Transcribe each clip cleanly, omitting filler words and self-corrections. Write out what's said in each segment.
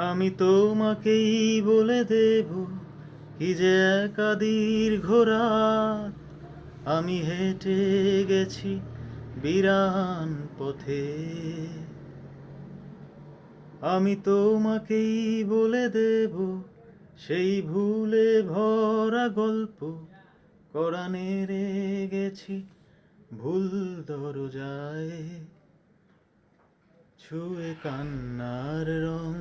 আমি তোমাকেই বলে দেব কি যে একা দীর্ঘ রাত আমি হেঁটে গেছি বিরান পথে। আমি তোমাকেই বলে দেব সেই ভুলে ভরা গল্প কোরআনে গেছি ভুল দরজায়। ছুঁয়ে কান্নার রং,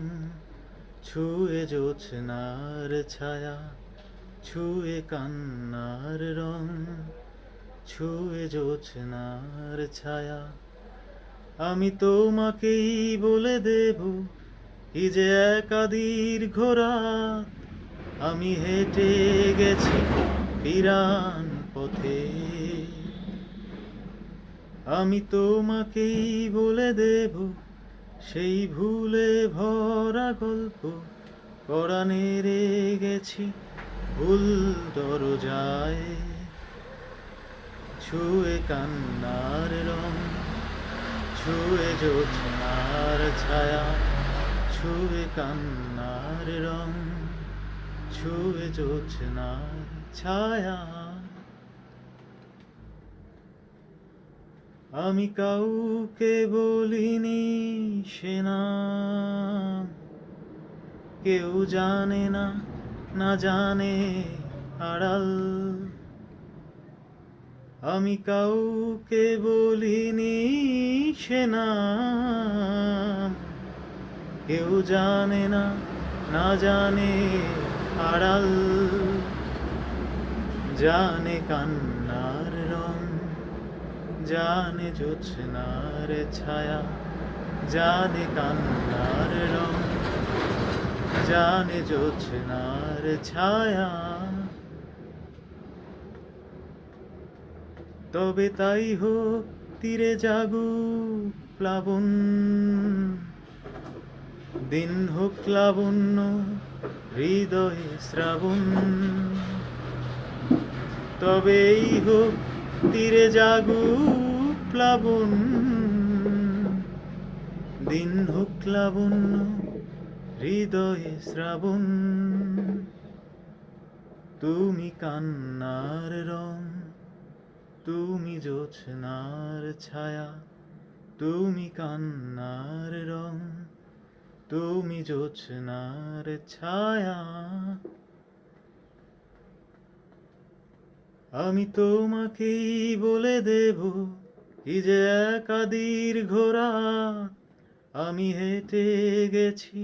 ছুঁয়ে জোছনার ছায়া, ছুঁয়ে কান্নার রং, ছুঁয়ে জোছনার ছায়া। আমি তোমাকেই বলে দেব কি যে একা দীর্ঘ রাত আমি হেঁটে গেছি বিরান পথে। আমি তোমাকেই বলে দেব সেই ভুলে ভরা গল্প কোরআনে গেছি ভুল দরজায়। ছুঁয়ে কান্নার রং, ছুঁয়ে জোছনার ছায়া, ছুঁয়ে কান্নার রং, ছুঁয়ে জোছনার ছায়া। আমি কাউকে বলিনি সে নাম, কেউ জানে না, না জানে আড়াল। আমি কাউকে বলিনি সে নাম, কেউ জানে না, না জানে আড়াল। জানে কান্নার রং, জানে জোছনার ছায়া, জানে কান্নার রং, জানে জোছনার ছায়া। তবে তাই হোক তীরে জাগুক প্লাবন, দিন হোক লাবণ্য হৃদয়ে শ্রাবণ। তবেই হোক তীরে জাগুক প্লাবন, দিন হোক লাবণ্য হৃদয়ে শ্রাবণ। তুমি কান্নার রং, তুমি জোছনার ছায়া, তুমি কান্নার রং, তুমি জোছনার ছায়া। আমি তোমাকেই বলে দেব কি যে একা দীর্ঘ রাত আমি হেঁটে গেছি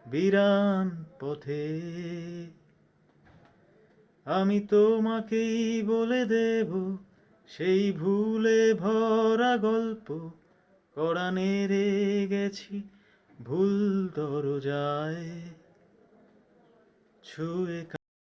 বিরান পথে। আমি তোমাকেই বলে দেব সেই ভুলে ভরা গল্প কোরআনে গেছি ভুল দরজায়। ছুঁয়ে